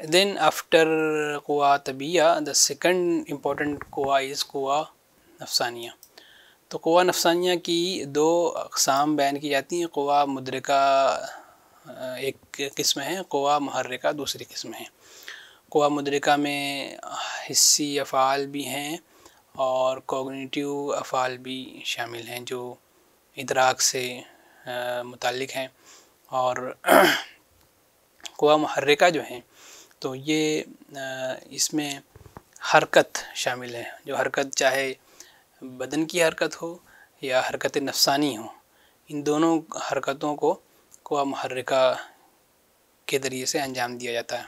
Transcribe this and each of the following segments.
Then after quwa tabiya, the second important quwa is quwa नफसानिया। तो क़ुवा नफ़सानिया की दो अक़साम बयान की जाती हैं। क़ुवा मुदरिका एक किस्म है, क़ुवा मुहर्रिका दूसरी किस्म है। क़ुवा मुदरिका में हिस्सी अफ़आल भी हैं और कॉग्निटिव अफ़आल भी शामिल हैं जो इदराक से मुताल्लिक़ हैं। और क़ुवा मुहर्रिका जो हैं तो ये इसमें हरकत शामिल है, जो हरकत चाहे बदन की हरकत हो या हरकत नफ़सानी हो, इन दोनों हरकतों को क़ुवा मुहर्रिका के ज़रिए से अंजाम दिया जाता है।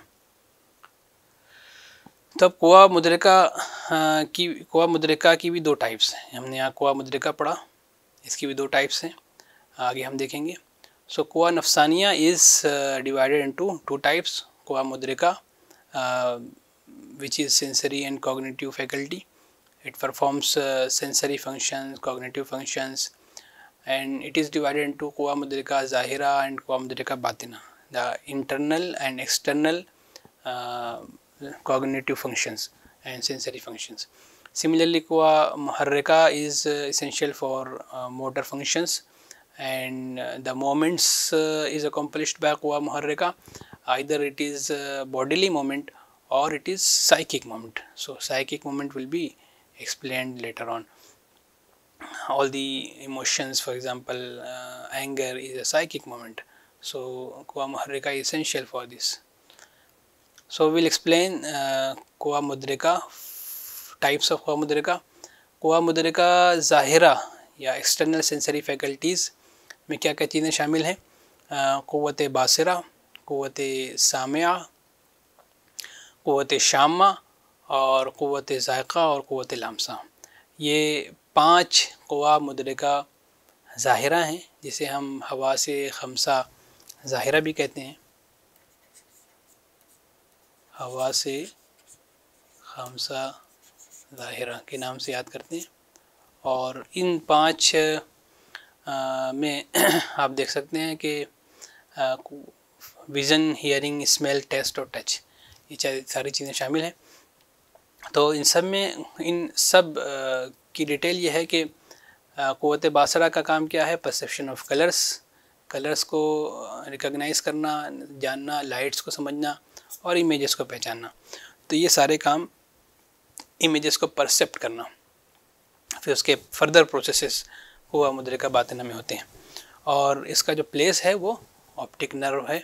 तब क़ुवा मुदरिका की भी दो टाइप्स हैं। हमने यहाँ क़ुवा मुदरिका पढ़ा, इसकी भी दो टाइप्स हैं, आगे हम देखेंगे। सो क़ुवा नफ़सानिया is divided into two types. क़ुवा मुदरिका which is sensory and cognitive faculty. It performs sensory functions, cognitive functions, and it is divided into quwa mudrika zahira and quwa mudrika batina, the internal and external cognitive functions and sensory functions. Similarly, quwa muharrika is essential for motor functions, and the movements is accomplished by quwa muharrika. Either it is bodily movement or it is psychic moment. So psychic moment will be explained later on. All the emotions, for example anger is a psychic moment, so क़ुवा मुहर्रिका is essential for this. So we will explain क़ुवा मुदरिका, types of क़ुवा मुदरिका. क़ुवा मुदरिका ज़ाहिरा या external sensory faculties में क्या क्या चीज़ें शामिल हैं? क़ुव्वत बासिरा, क़ुव्वत सामिया, क़ुव्वत शामा और क़ुव्वत ज़ायक़ा और क़ुव्वत लामसा। ये पांच क़ुवा मुदरिका ज़ाहिरा हैं, जिसे हम हवासे ख़म्सा ज़ाहिरा भी कहते हैं। हवासे ख़म्सा ज़ाहिरा के नाम से याद करते हैं। और इन पांच में आप देख सकते हैं कि विज़न, हियरिंग, स्मेल, टेस्ट और टच, ये सारी चीज़ें शामिल हैं। तो इन सब में, इन सब की डिटेल ये है कि क़ुव्वत बासरा का काम क्या है? परसेप्शन ऑफ कलर्स को रिकॉग्नाइज करना, जानना, लाइट्स को समझना और इमेजेस को पहचानना। तो ये सारे काम इमेजेस को परसेप्ट करना, फिर उसके फर्दर प्रोसेसेस क़ुवा मुदरिका बातिना में होते हैं। और इसका जो प्लेस है वो ऑप्टिक नर्व है।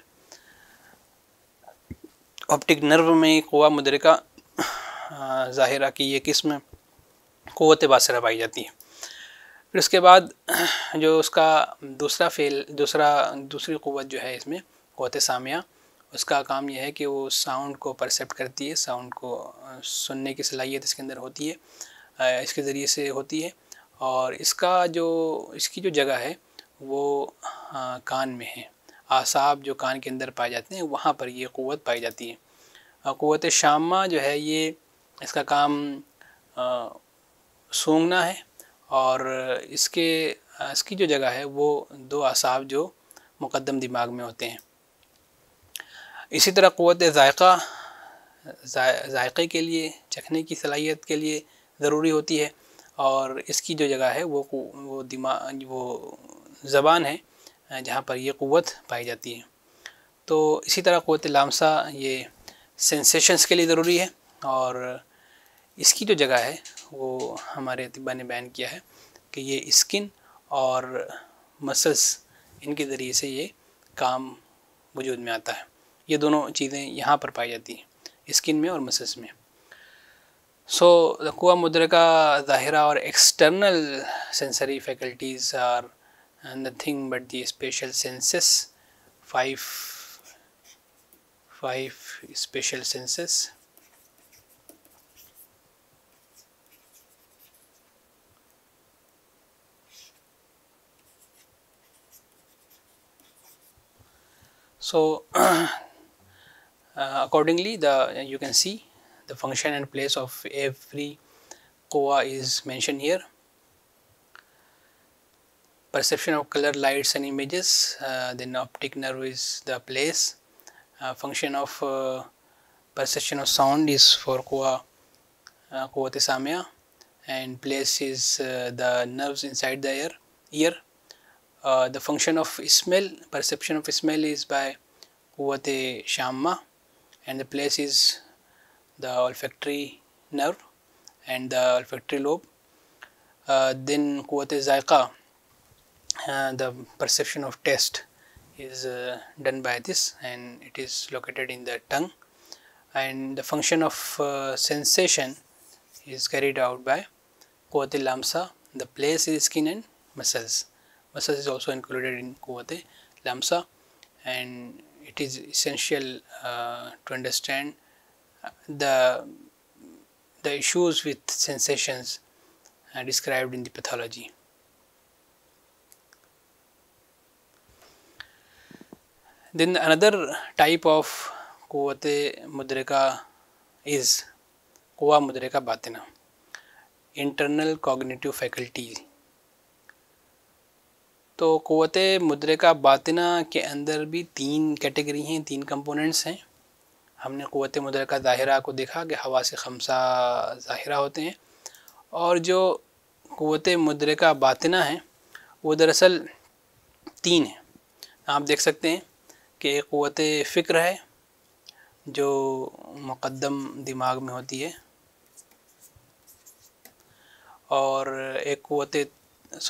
ऑप्टिक नर्व में क़ुवा मुदरिका ज़ाहिरा की ये किस्म क़ुव्वत बासिरा पाई जाती है। फिर उसके बाद जो उसका दूसरी क़ुव्वत जो है इसमें क़ुव्वत सामिया, उसका काम यह है कि वो साउंड को परसेप्ट करती है, साउंड को सुनने की सलाहियत इसके अंदर होती है, इसके ज़रिए से होती है। और इसकी जो जगह है वो कान में है। आसाब जो कान के अंदर पाए जाते हैं वहाँ पर ये क़ुव्वत पाई जाती है। क़ुव्वत शामा जो है ये, इसका काम सूंघना है और इसकी जो जगह है वो दो आसाब जो मुक़द्दम दिमाग में होते हैं। इसी तरह क़ुव्वत ज़ायक़ा ज़ायक़े के लिए, चखने की सलाहियत के लिए ज़रूरी होती है और इसकी जो जगह है वो ज़बान है जहाँ पर ये क़ुव्वत पाई जाती है। तो इसी तरह क़ुव्वत लामसा ये सेंसेशंस के लिए ज़रूरी है और इसकी जो जगह है वो हमारे अतिबा ने बयान किया है कि ये स्किन और मसल्स, इनके ज़रिए से ये काम वजूद में आता है। ये दोनों चीज़ें यहाँ पर पाई जाती हैं, स्किन में और मसल्स में। सो क़ुवा मुदरिका ज़ाहिरा और external sensory faculties are nothing but the special senses, five special senses. So accordingly you can see the function and place of every क़ुवा is mentioned here. Perception of color, lights and images, then optic nerve is the place. Function of perception of sound is for quwwat samia, and place is the nerves inside the ear. The function of smell, perception of smell is by quwwat shamma, and the place is the olfactory nerve and the olfactory lobe. Then quwwat zaiqa, the perception of taste is done by this, and it is located in the tongue. And the function of sensation is carried out by quwwat lamsa. The place is skin and muscles. Muscles is also included in quwwat lamsa, and it is essential to understand the issues with sensations described in the pathology. Then another type of quwwat mudrika is quwa mudrika batina, internal cognitive faculty. तो क़ुव्वत मुद्रिका बातिना के अंदर भी तीन category हैं, तीन components हैं। हमने क़ुव्वत मुद्रिका ज़ाहिरा को देखा कि हवा से खमसा ज़ाहिरा होते हैं, और जो क़ुव्वत मुद्रिका बातिना है वो दरअसल तीन है। आप देख सकते हैं कि एक क़ुव्वत फ़िक्र है जो मुक़द्दम दिमाग में होती है, और एक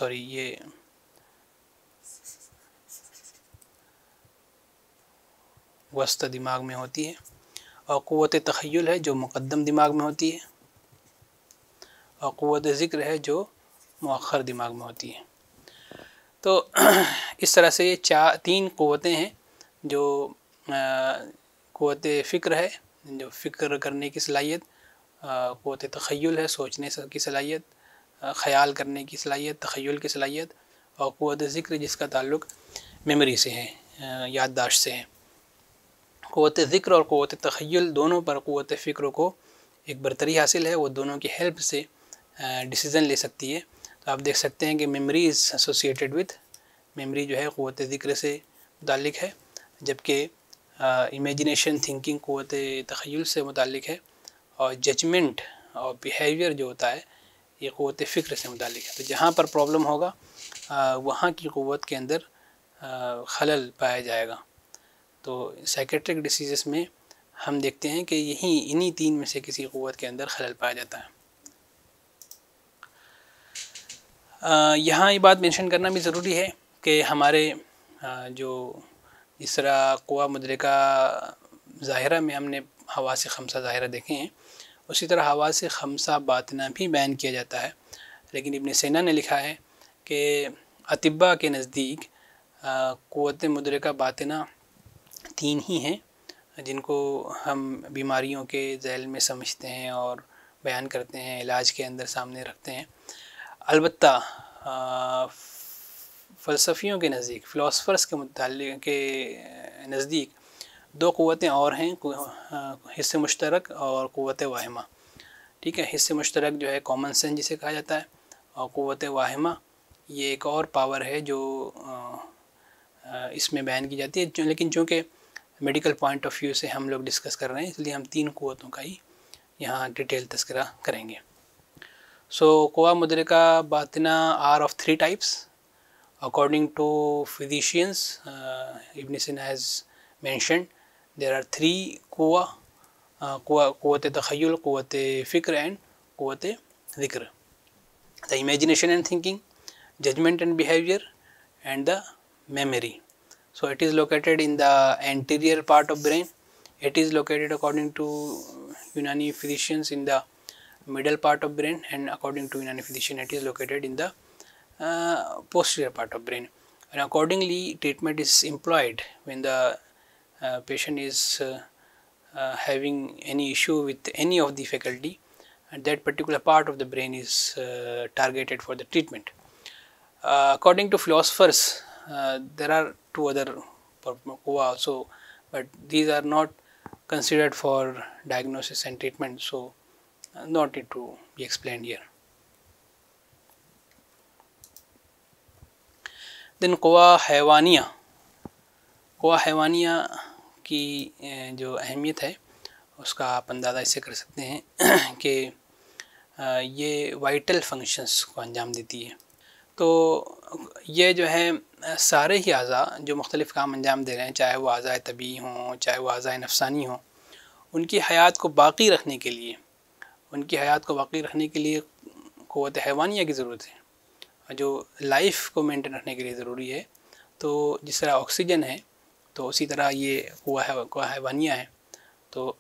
ये वस्त दिमाग में होती है, और क़ुव्वत तख़य्युल है जो मुक़द्दम दिमाग में होती है, और क़ुव्वत ज़िक्र है जो मुअख़्ख़र दिमाग में होती है। तो इस तरह से ये तीन क़ुव्वतें हैं। जो क़ुव्वत फ़िक्र है, जो फ़िक्र करने की सलाहियत, क़ुव्वत तख़य्युल है सोचने की सलाहियत, ख़याल करने की सलाहियत, तख़य्युल की सलाहियत, और क़ुव्वत ज़िक्र जिसका ताल्लुक़ मेमोरी से है, याददाश्त से है। क़ुव्वत ज़िक्र और क़ुव्वत तख़य्युल दोनों पर क़ुव्वत फ़िक्र को एक बरतरी हासिल है, वो दोनों की हेल्प से डिसीज़न ले सकती है। तो आप देख सकते हैं कि memory is associated with, memory जो है क़ुव्वत ज़िक्र से मुताल्लिक़ है, जबकि इमेजिनेशन थिंकिंग क़ुव्वत तख़य्युल से मुताल्लिक़ है, और जजमेंट और बिहेवियर जो होता है ये क़ुव्वत फ़िक्र से मुताल्लिक़ है। तो जहाँ पर प्रॉब्लम होगा वहाँ की क़ुव्वत के अंदर खलल पाया जाएगा। तो साइकेट्रिक डिसीज़ में हम देखते हैं कि इन्हीं तीन में से किसी क़ुव्वत के अंदर खलल पाया जाता है। यहाँ ये बात मेंशन करना भी ज़रूरी है कि हमारे जो इस तरह क़ुव्वा मुद्रिका ज़ाहिरा में हमने हवा से खमसा ज़ाहिरा देखे हैं, उसी तरह हवा से खमसा बातिना भी बयान किया जाता है। लेकिन इब्न सीना ने लिखा है कि अतिब्बा के नज़दीक क़ुव्वत मुद्रिका बातिना तीन ही हैं जिनको हम बीमारियों के ज़ैल में समझते हैं और बयान करते हैं, इलाज के अंदर सामने रखते हैं। अलबत्ता फ़लसफ़ियों के नज़दीक, फ़िलासफ़र्स के नज़दीक दो क़ुव्वतें और हैं, हिस्से मुश्तरक और क़ुव्वत वाहिमा। ठीक है, हिस्से मुश्तरक जो है कॉमन सेंस जिसे कहा जाता है, और क़ुव्वत वाहिमा ये एक और पावर है जो इसमें बयान की जाती है। लेकिन चूँकि मेडिकल पॉइंट ऑफ व्यू से हम लोग डिस्कस कर रहे हैं, इसलिए हम तीन क़ुव्वतों का ही यहाँ डिटेल तज़किरा करेंगे। सो क़ुव्वा मुद्रिका बातिना are of three types according to physicians. Ibn Sina has mentioned there are three quwwa, quwwat takhayyul, quwwat fikr, and quwwat dhikr. The imagination and thinking, judgment and behavior, and the memory. So it is located in the anterior part of brain. It is located according to Unani physicians in the middle part of brain, and according to Unani physician it is located in the posterior part of brain. And accordingly treatment is employed when the patient is having any issue with any of the faculty, and that particular part of the brain is targeted for the treatment. According to philosophers, there are two other quwwa also, but these are not considered for diagnosis and treatment, so not need to be explained here. Then क़ुव्वा हैवानिया की जो अहमियत है उसका आप अंदाज़ा इससे कर सकते हैं कि ये वाइटल फंक्शंस को अंजाम देती है। तो ये जो है सारे ही अज़ा जो मुख्तलिफ़ काम अंजाम दे रहे हैं, चाहे वो अज़ाए तबी हों, चाहे वो अज़ाए नफ़सानी हों, उनकी हयात को बाक़ी रखने के लिए, क़ुव्वत हैवानिया की ज़रूरत है, जो लाइफ को मेंटेन रखने के लिए ज़रूरी है। तो जिस तरह ऑक्सीजन है तो उसी तरह ये क़ुव्वा हैवानिया है। तो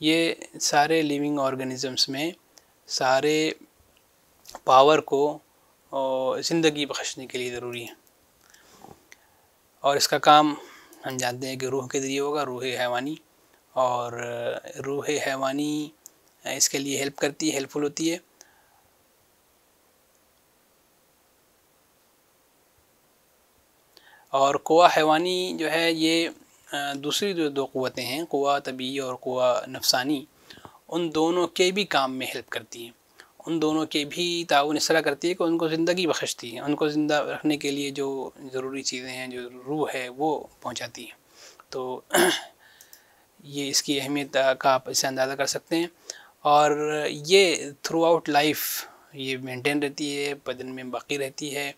ये सारे लिविंग ऑर्गेनिज़म्स में सारे पावर को ज़िंदगी बख्शने के लिए ज़रूरी है। और इसका काम हम जानते हैं कि रूह के ज़रिए होगा, रूह हैवानी। और रूह हैवानी इसके लिए हेल्पफुल होती है। और क़ुव्वा हैवानी जो है ये दूसरी जो दो क़ुव्वतें हैं, क़ुव्वा तबी और क़ुव्वा नफ़सानी, उन दोनों के भी काम में हेल्प करती हैं। उन दोनों के भी ताउन इस तरह करती है कि उनको ज़िंदगी बख्शती है, उनको ज़िंदा रखने के लिए जो ज़रूरी चीज़ें हैं, जो रूह है, वो पहुंचाती है। तो ये इसकी अहमियत का आप इससे अंदाज़ा कर सकते हैं। और ये थ्रू आउट लाइफ ये मेंटेन रहती है, बदन में बाक़ी रहती है।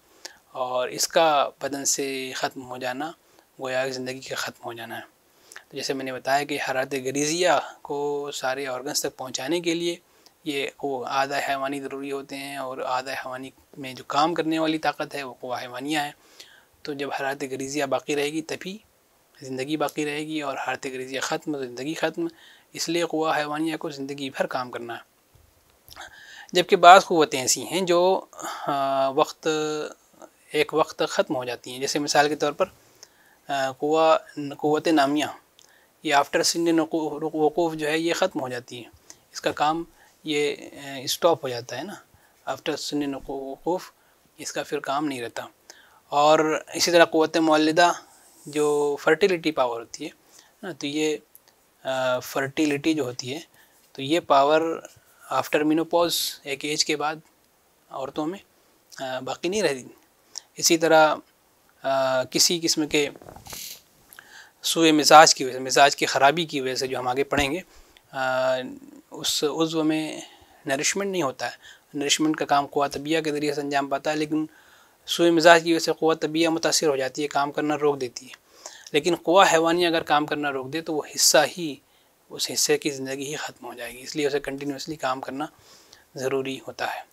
और इसका बदन से ख़त्म हो जाना गोया ज़िंदगी का ख़त्म हो जाना है। तो जैसे मैंने बताया कि हरारत गरीज़िया को सारे ऑर्गन्स तक पहुंचाने के लिए ये वो आधा हैवानी ज़रूरी होते हैं। और आधा हैवानी में जो काम करने वाली ताकत है वो क़ुव्वा हैवानिया है। तो जब हरारत गरीज़िया बाक़ी रहेगी तभी ज़िंदगी बाक़ी रहेगी, और हरारत गरीज़िया ख़त्म तो ज़िंदगी ख़त्म। इसलिए क़ुव्वा हैवानिया को ज़िंदगी भर काम करना है। जबकि बाज़ क़ुव्वतें ऐसी हैं जो एक वक्त तक ख़त्म हो जाती हैं। जैसे मिसाल के तौर पर क़ुव्वत नामिया, ये आफ्टर सिन्न वक़ूफ़ जो है ये ख़त्म हो जाती है। इसका काम ये स्टॉप हो जाता है ना, आफ्टर सिन्न वक़ूफ़ इसका फिर काम नहीं रहता। और इसी तरह क़ुव्वत मुअल्लिदा जो फर्टिलिटी पावर होती है ना, तो ये फर्टिलिटी जो होती है तो ये पावर आफ्टर मेनोपॉज़ एक एज के बाद औरतों में बाकी नहीं रहती। इसी तरह किसी किस्म के सूए मिजाज की वजह से, मिजाज की ख़राबी की वजह से, जो हम आगे पढ़ेंगे, उस उज़्व में नरिशमेंट नहीं होता है। नरिशमेंट का काम क़ुव्वा तबिया के ज़रिए से अंजाम पाता है, लेकिन सूए मिजाज की वजह से क़ुव्वा तबिया मुतासिर हो जाती है, काम करना रोक देती है। लेकिन क़ुव्वा हैवानिया अगर काम करना रोक दे तो वो हिस्सा ही, उस हिस्से की ज़िंदगी ही ख़त्म हो जाएगी। इसलिए उसे कंटिन्यूसली काम करना ज़रूरी होता है।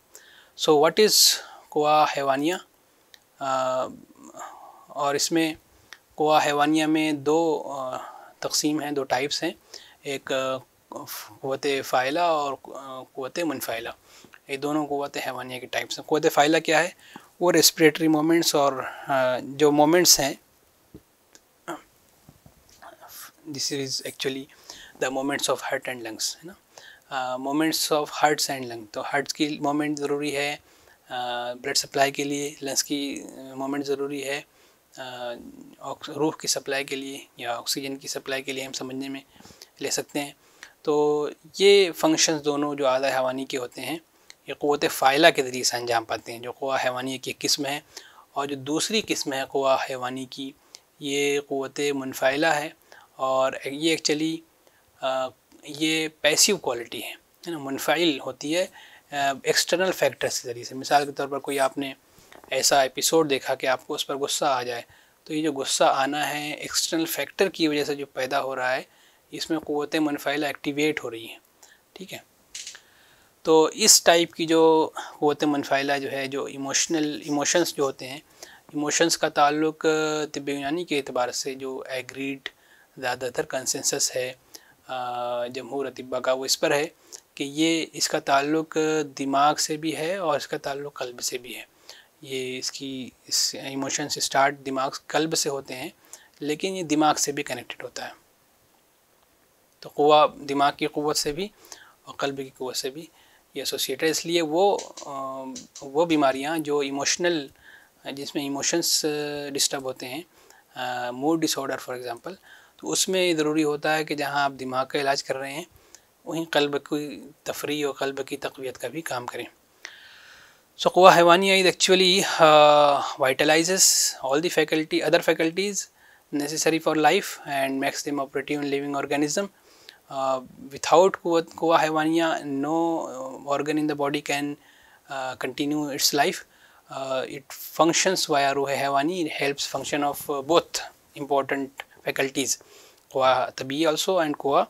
सो व्हाट इज़ क़ुव्वा हैवानिया? और इसमें क़ुव्वा हैवानिया में दो तक़सीम हैं, दो टाइप्स हैं। एक क़ुव्वत फ़ाइला और क़ुव्वत मुनफ़ाइला। ये दोनों क़ुव्वत हैवानिया के टाइप्स हैं। क़ुव्वत फ़ाइला क्या है? वो रेस्पिरेटरी मोमेंट्स और जो मोमेंट्स हैं, this is actually the moments of heart and lungs, है ना। Moments of hearts and lung, तो हार्ट्स की मोमेंट ज़रूरी है ब्लड सप्लाई के लिए, लंग्स की मोमेंट ज़रूरी है रूह की सप्लाई के लिए या ऑक्सीजन की सप्लाई के लिए, हम समझने में ले सकते हैं। तो ये फंक्शंस दोनों जो आधा हैवानी के होते हैं, ये क़ुव्वत फ़ाइला के ज़रिए से अंजाम पाते हैं, जो क़ुव्वा हैवानिया की एक किस्म है। और जो दूसरी किस्म है क़ुव्वा हैवानी की, ये क़ुव्वत मुनफ़ाइला है। और ये एक्चुअली ये पैसिव क्वालिटी है ना। मुनफ़ाइल होती है एक्सटर्नल फैक्टर्स के ज़रिए से। मिसाल के तौर पर कोई आपने ऐसा एपिसोड देखा कि आपको उस पर गुस्सा आ जाए, तो ये जो गुस्सा आना है एक्सटर्नल फैक्टर की वजह से जो पैदा हो रहा है, इसमें क़ुव्वत मुनफ़ाइला एक्टिवेट हो रही है। ठीक है, तो इस टाइप की जो क़ुव्वत मुनफ़ाइला जो है, जो इमोशंस जो होते हैं, इमोशंस का ताल्लुक़ तिब्ब यूनानी के एतबार से जो एग्रीड ज़्यादातर कंसेंसस है जमहूर अतिब्बा का, वो इस पर है कि ये इसका ताल्लुक़ दिमाग से भी है और इसका ताल्लुक़ क़ल्ब से भी है। ये इस इमोशंस स्टार्ट दिमाग क़ल्ब से होते हैं, लेकिन ये दिमाग से भी कनेक्टेड होता है। तो क़ुव्वा दिमाग की क़ुव्वत से भी और क़ल्ब की क़ुव्वत से भी ये एसोसिएटेड। इसलिए वो बीमारियां जो इमोशनल, जिसमें इमोशंस डिस्टर्ब होते हैं, मूड डिसऑर्डर फॉर एग्ज़ाम्पल, तो उसमें ज़रूरी होता है कि जहाँ आप दिमाग का इलाज कर रहे हैं वहीं क़ल्ब की तफरी और क़ल्ब की तक़वियत का भी काम करें। सो क़ुव्वा हैवानिया is actually vitalises all the other faculties necessary for life and makes them operative in living organism. without Quwa Hayawaniya, no organ in the body can continue its life. It functions via Ruh Haywani. It helps function of both important faculties, Quwa Tabi also and Quwa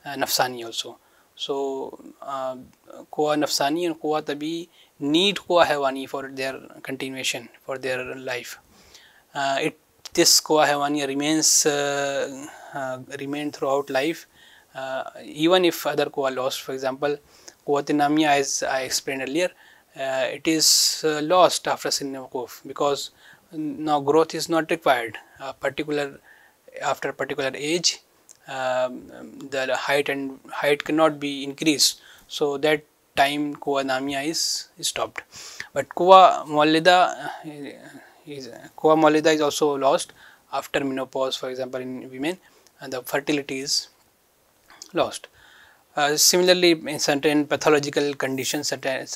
Nafsani also. So Quwa Nafsani and Quwa Tabi need Quwa Haywani for their continuation, for their life. This Quwa Haywani remain throughout life, even if other Quwa lost. For example, Quwat Namiya, as I explained earlier, it is lost after Sinni Waquf, because now growth is not required. After a particular age, the height cannot be increased, so that time Quwa Namiya is stopped. But Quwa Maulida is also lost after menopause, for example, in women, and the fertility is lost. Similarly, in certain pathological conditions such as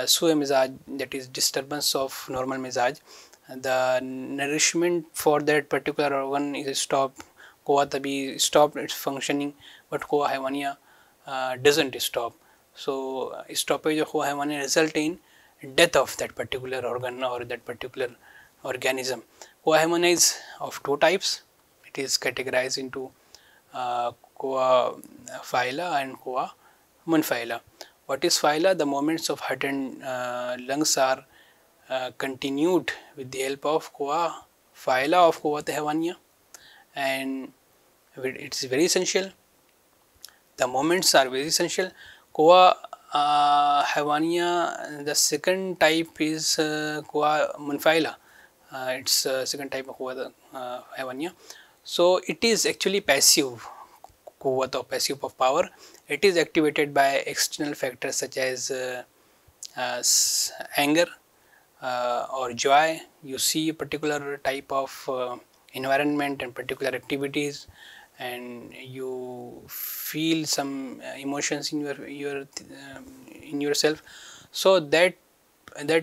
Sue Mizaj, that is disturbance of normal Mizaj, the nourishment for that particular organ is stopped. Quwa Tabi stopped its functioning, but Quwa Haywaniya doesn't stop. So stoppage of Quwa Haywaniya result in death of that particular organ or that particular organism. Quwa Haywaniya is of two types. It is categorized into Quwa Phyla and Quwa Munphyla. What is Phyla? The movements of heart and lungs are continued with the help of Quwa Phyla of Quwat Haywaniya, and it is very essential. The movements are very essential. Quwa Haywaniya, the second type is Quwa Munphyla. It's second type of Quwa Haywaniya. So it is actually passive Quwwat, or passive of power. It is activated by external factors such as anger or joy. You see a particular type of environment and particular activities, and you feel some emotions in in yourself. So that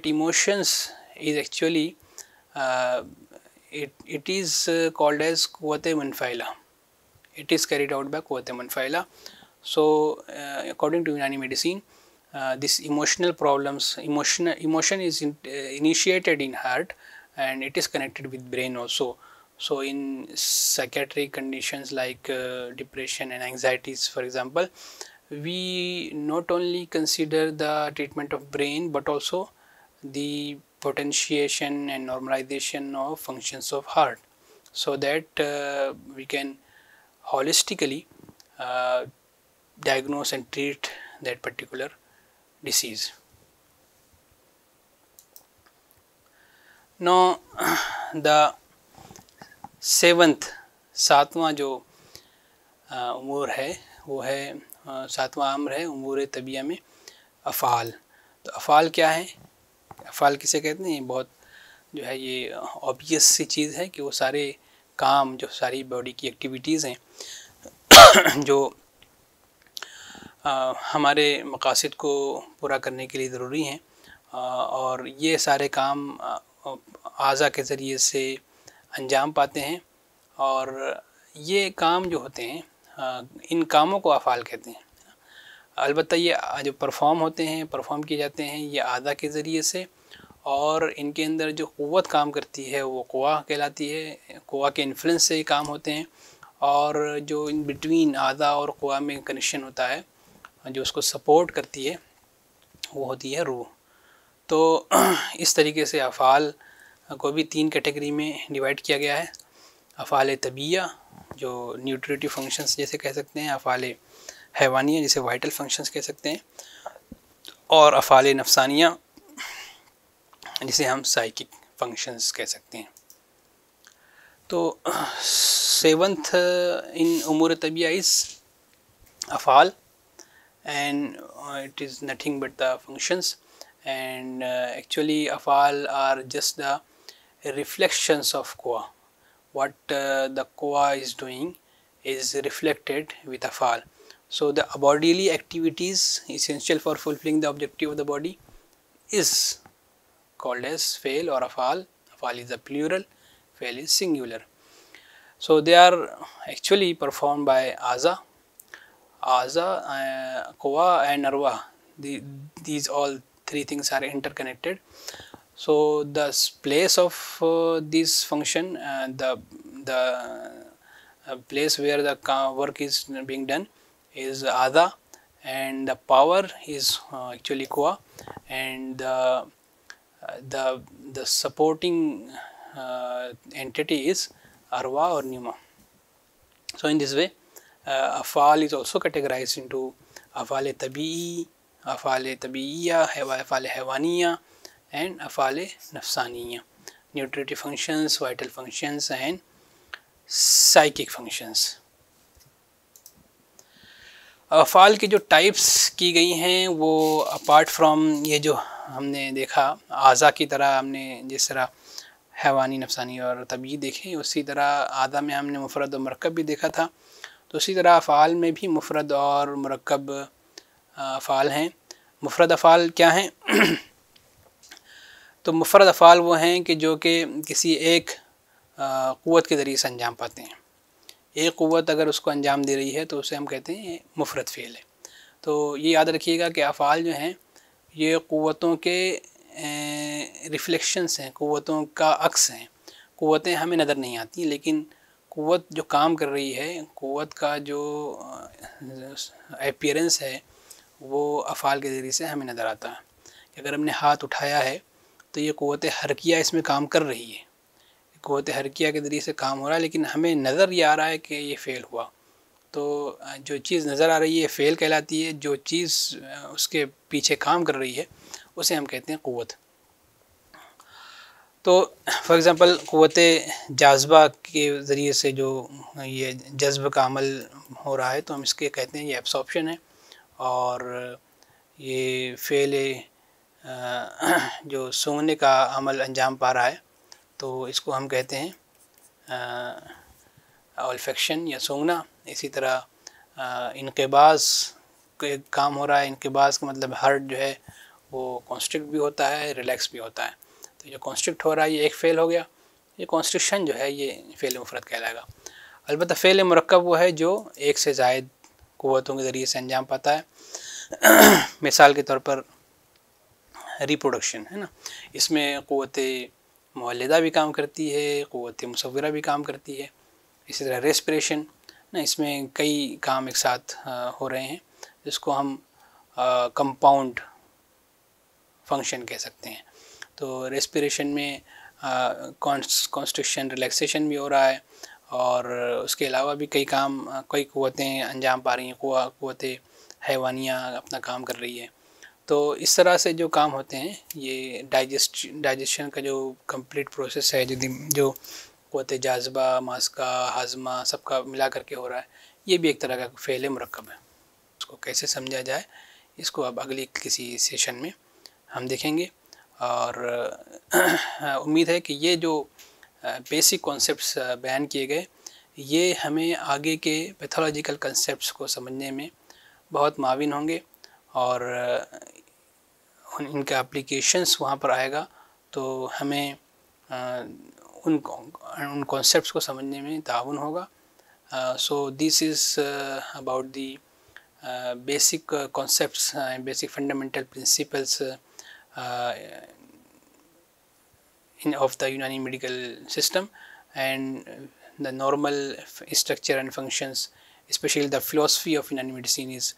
emotions is actually it is called as Quwwat Munphyla. It is carried out by Quwwat Munphyla. So according to Unani medicine, this emotional problems, emotion is initiated in heart, and it is connected with brain also. So in psychiatric conditions like depression and anxieties, for example, we not only consider the treatment of brain, but also the potentiation and normalization of functions of heart, so that we can holistically diagnose and treat that particular disease. Now the सातवां जो उमूर है वो है सातवां अम्र है उमूर तबिया में अफ़ाल. तो अफ़ाल क्या है, अफ़ाल किसे कहते हैं? बहुत जो है ये ऑब्वियस सी चीज़ है कि वो सारे काम, जो सारी बॉडी की एक्टिविटीज़ हैं जो हमारे मकासद को पूरा करने के लिए ज़रूरी हैं, और ये सारे काम आज़ा के ज़रिए से अंजाम पाते हैं, और ये काम जो होते हैं इन कामों को अफ़ाल कहते हैं. अलबत्ता ये जो परफॉर्म किए जाते हैं ये आदा के ज़रिए से, और इनके अंदर जो क़ुव्वत काम करती है वो क़ुवा कहलाती है. क़ुवा के इन्फ्लुएंस से ये काम होते हैं, और जो इन बिटवीन आदा और क़ुवा में कनेक्शन होता है, जो उसको सपोर्ट करती है, वो होती है रूह. तो इस तरीके से अफ़ाल को भी तीन कैटेगरी में डिवाइड किया गया है. अफ़ाल तबिया जो न्यूट्रिटिव फंक्शंस जैसे कह सकते हैं, अफ़ाल हैवानिया जिसे वाइटल फंक्शंस कह सकते हैं, और अफ़ाल नफसानिया जिसे हम साइकिक फंक्शंस कह सकते हैं. तो सेवंथ इन उमूर तबिया इज़ अफ़ाल, and it is nothing but the functions, and actually Afal are just the reflections of Quwa. What the Quwa is doing is reflected with Afal. So the bodily activities essential for fulfilling the objective of the body is called as fail or Afal. Afal is the plural, fail is singular. So they are actually performed by Aza, Aza, Quwa and Arwah, these all three things are interconnected. So the place of this function, the place where the work is being done is Ada, and the power is actually Quwa, and the supporting entity is Arwa or Numa. So in this way, Afal is also categorized into Afal Tabi'i, Afal Tabi'iyya, Afal Haywaniya, and Afal Nafsaniya. Nutritive functions, vital functions, and psychic functions. अफ़ाल की जो types की गई हैं वो apart from ये जो हमने देखा आज़ा की तरह, हमने जिस तरह हैवानी, नफसानी और तबीई देखे, उसी तरह आदा में हमने मुफ़रद और मुरक्कब भी देखा था। तो उसी तरह अफ़ाल में भी मुफ़रद और मुरक्कब अफ़ाल हैं। मुफ़रद अफ़ाल क्या हैं? तो मुफ़रद अफ़ाल वो हैं कि जो कि किसी एक क़ुव्वत के ज़रिए से अंजाम पाते हैं। एक क़ुव्वत अगर उसको अंजाम दे रही है तो उसे हम कहते हैं मुफ़रद फ़ेल है। तो ये याद रखिएगा कि अफ़ाल जो हैं ये क़ुव्वतों के रिफ्लेक्शंस हैं, क़ुव्वतों का अक्स हैं। क़ुव्वतें हमें नज़र नहीं आती, लेकिन क़ुव्वत जो काम कर रही है, क़ुव्वत का जो अपीयरेंस है वो अफ़ाल के ज़रिए से हमें नज़र आता है। कि अगर हमने हाथ उठाया है तो ये क़ुव्वत हरकिया इसमें काम कर रही है, क़ुव्वत हरकिया के ज़रिए से काम हो रहा है, लेकिन हमें नज़र ये आ रहा है कि ये फ़ेल हुआ। तो जो चीज़ नज़र आ रही है फ़ेल कहलाती है, जो चीज़ उसके पीछे काम कर रही है उसे हम कहते हैं क़ुव्वत। तो फॉर एग्ज़ाम्पल क़ुव्वत जाज़बा के ज़रिए से जो ये जज़्ब का अमल हो रहा है तो हम इसके कहते हैं ये एब्सॉर्प्शन है, और ये फ़ेल जो सूंघने का अमल अंजाम पा रहा है तो इसको हम कहते हैं ऑल्फेक्शन या सूंघना। इसी तरह इनक़िबाज़ का काम हो रहा है। इनक़िबाज़ का मतलब हार्ट जो है वो कॉन्स्ट्रिक्ट भी होता है, रिलैक्स भी होता है। तो जो कॉन्स्ट्रिक्ट हो रहा है ये एक फ़ेल हो गया, ये कॉन्स्ट्रिक्शन जो है ये फ़ेल मुफ़रद कहलाएगा। अलबत्ता फ़ेल मुरक्कब वो है जो एक से ज़ायद क़ुव्वतों के ज़रिए से अंजाम पाता है। मिसाल के तौर पर रिप्रोडक्शन है ना, इसमें क़ुव्वत मुवल्लिदा भी काम करती है, क़ुव्वत मुसव्विरा भी काम करती है। इसी तरह रेस्पिरेशन ना, इसमें कई काम एक साथ हो रहे हैं, जिसको हम कंपाउंड फंक्शन कह सकते हैं। तो रेस्पिरेशन में कॉन्स्ट्रिक्शन, रिलैक्सेशन भी हो रहा है, और उसके अलावा भी कई काम, कई क़ुव्वतें अंजाम पा रही हैं। क़ुव्वत हैवानिया अपना काम कर रही है। तो इस तरह से जो काम होते हैं ये डाइजेशन का जो कंप्लीट प्रोसेस है, जो क़ुव्वत जाज़बा, मास्का, हाज़मा सबका मिला करके हो रहा है, ये भी एक तरह का फ़ेल मुरक्कब है। उसको कैसे समझा जाए इसको अब अगली किसी सेशन में हम देखेंगे। और उम्मीद है कि ये जो बेसिक कॉन्सेप्ट्स बयान किए गए ये हमें आगे के पैथोलॉजिकल कंसेप्ट्स को समझने में बहुत माविन होंगे, और इनका एप्लीकेशंस वहाँ पर आएगा तो हमें उन कॉन्सेप्ट्स को समझने में ताउन होगा। So this is about the basic concepts and basic fundamental principles of the Unani medical system, and the normal structure and functions, especially the philosophy of Unani medicine is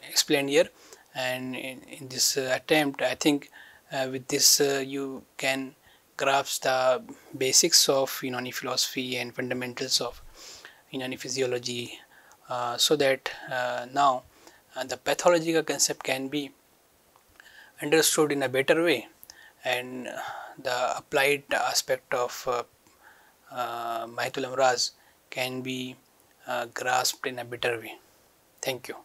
explained here. And in this attempt, I think with this you can grasp the basics of Unani philosophy and fundamentals of Unani physiology, so that now the pathological concept can be understood in a better way, and the applied aspect of Mahitul Amraz can be grasped in a better way. Thank you.